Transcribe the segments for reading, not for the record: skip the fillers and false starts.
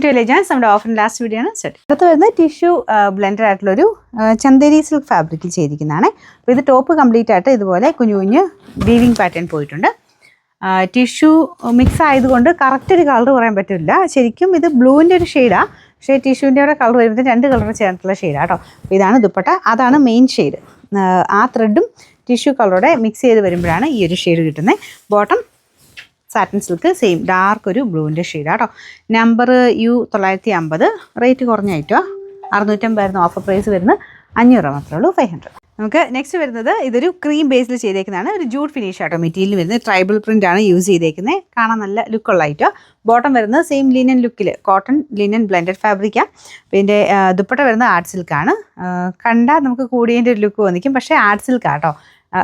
To legends. നമ്മുടെ ഓഫറിൻ്റെ last video ആണ് സെറ്റ്. അടുത്ത് വരുന്നത് ടിഷ്യൂ ബ്ലെൻഡർ ആയിട്ടുള്ളൊരു ചന്ദേരി സിൽക്ക് ഫാബ്രിക്കിൽ ചെയ്തിരിക്കുന്നതാണ്. അപ്പോൾ ഇത് ടോപ്പ് കംപ്ലീറ്റ് ആയിട്ട് ഇതുപോലെ കുഞ്ഞു കുഞ്ഞ് വീവിങ് പാറ്റേൺ പോയിട്ടുണ്ട്. ടിഷ്യൂ മിക്സ് ആയതുകൊണ്ട് കറക്റ്റ് ഒരു കളർ പറയാൻ പറ്റില്ല. ശരിക്കും ഇത് ബ്ലൂവിൻ്റെ ഒരു ഷെയ്ഡാണ്, പക്ഷേ ടിഷ്യൂവിൻ്റെ കൂടെ കളർ വരുമ്പോൾ 2 കളർ ചേർന്നിട്ടുള്ള ഷെയ്ഡാണ് കേട്ടോ. അപ്പോൾ ഇതാണ് ദുപ്പട്ട, അതാണ് മെയിൻ ഷെയ്ഡ്. ആ ത്രെഡും ടിഷ്യൂ കളറോടെ മിക്സ് ചെയ്ത് വരുമ്പോഴാണ് ഈ ഒരു ഷെയ്ഡ് കിട്ടുന്നത്. Bottom satin silk same dark ഒരു ബ്ലൂവിൻ്റെ ഷെയ്ഡാണ് കേട്ടോ. Number U950. റേറ്റ് കുറഞ്ഞ ഐറ്റമാണ്. 650 ഓഫർ പ്രൈസ് വരുന്നത് 500 മാത്രമേ ഉള്ളൂ, 500. നമുക്ക് നെക്സ്റ്റ് വരുന്നത് ഇതൊരു ക്രീം ബേസിൽ ചെയ്തേക്കുന്നതാണ്. ഒരു ജൂഡ് ഫിനിഷ് ആട്ടോ മെറ്റീരിയൽ വരുന്നത്. ട്രൈബൽ പ്രിൻ്റ് ആണ് യൂസ് ചെയ്തേക്കുന്നത്. കാണാൻ നല്ല ലുക്കുള്ള ഐറ്റമാണ്. ബോട്ടം വരുന്നത് സെയിം ലിനൻ ലുക്കിൽ കോട്ടൺ ലിനൻ ബ്ലെൻഡഡ് ഫാബ്രിക്കാണ്. പിന്നെ ദുപ്പട്ട വരുന്നത് ആർട്ട് സിൽക്കാണ്. കണ്ടാൽ നമുക്ക് കൂടിയതിൻ്റെ ഒരു ലുക്ക് വന്നിക്കും, പക്ഷേ ആർട്ട് സിൽക്കാണ് കേട്ടോ.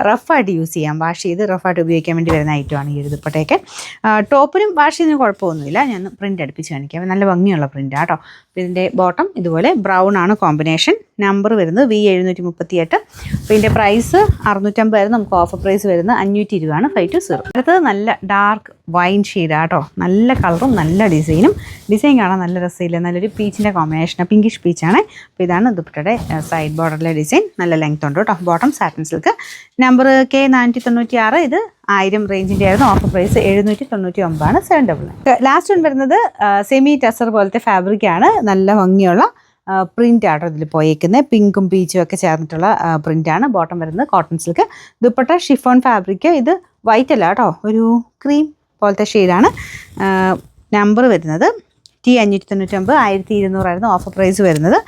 റഫായിട്ട് യൂസ് ചെയ്യാം, വാഷ് ചെയ്ത് റഫായിട്ട് ഉപയോഗിക്കാൻ വേണ്ടി വരുന്ന ഐറ്റമാണ് ഈ ഒരു ദുപ്പട്ടയൊക്കെ. ടോപ്പിനും വാഷ് ചെയ്യുന്നതിന് കുഴപ്പമൊന്നുമില്ല. ഞാൻ പ്രിൻ്റ് അടുപ്പിച്ച് കാണിക്കാം. നല്ല ഭംഗിയുള്ള പ്രിൻ്റാണ് കേട്ടോ. ഇതിൻ്റെ ബോട്ടം ഇതുപോലെ ബ്രൗൺ ആണ് കോമ്പിനേഷൻ. നമ്പർ വരുന്നത് V738. അപ്പോൾ ഇതിൻ്റെ പ്രൈസ് 650. നമുക്ക് ഓഫർ പ്രൈസ് വരുന്നത് 520 ആണ്, 520. അടുത്തത് നല്ല ഡാർക്ക് വൈൻ ഷെയ്ഡാണ് കേട്ടോ. നല്ല കളറും നല്ല ഡിസൈനും. ഡിസൈൻ കാണാൻ നല്ല രസമില്ല, നല്ലൊരു പീച്ചിൻ്റെ കോമ്പിനേഷനാണ്, പിങ്കിഷ് പീച്ചാണ്. അപ്പോൾ ഇതാണ് ദുപ്പട്ടയുടെ സൈഡ് ബോർഡറിലെ ഡിസൈൻ. നല്ല ലെങ്ത് ഉണ്ട് കേട്ടോ. Bottom satin silk. Number K496. ഇത് 1000 റേഞ്ചിൻ്റെ ആയിരുന്നു. ഓഫർ പ്രൈസ് 799 ആണ്, 799. ലാസ്റ്റ് വൺ വരുന്നത് സെമി ടെസർ പോലത്തെ ഫാബ്രിക്കാണ്. നല്ല ഭംഗിയുള്ള പ്രിൻ്റ് ആട്ടോ ഇതിൽ പോയേക്കുന്നത്. പിങ്കും പീച്ചും ഒക്കെ ചേർന്നിട്ടുള്ള പ്രിൻ്റാണ്. ബോട്ടം വരുന്നത് cotton silk. Dupatta chiffon fabric. ഇത് വൈറ്റ് അല്ല കേട്ടോ, ഒരു ക്രീം പോലത്തെ ഷെയ്ഡാണ്. നമ്പർ വരുന്നത് T599. 1200 ആയിരുന്നു ഓഫർ പ്രൈസ് വരുന്നത്.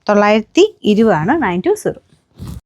920 ആണ്, 920.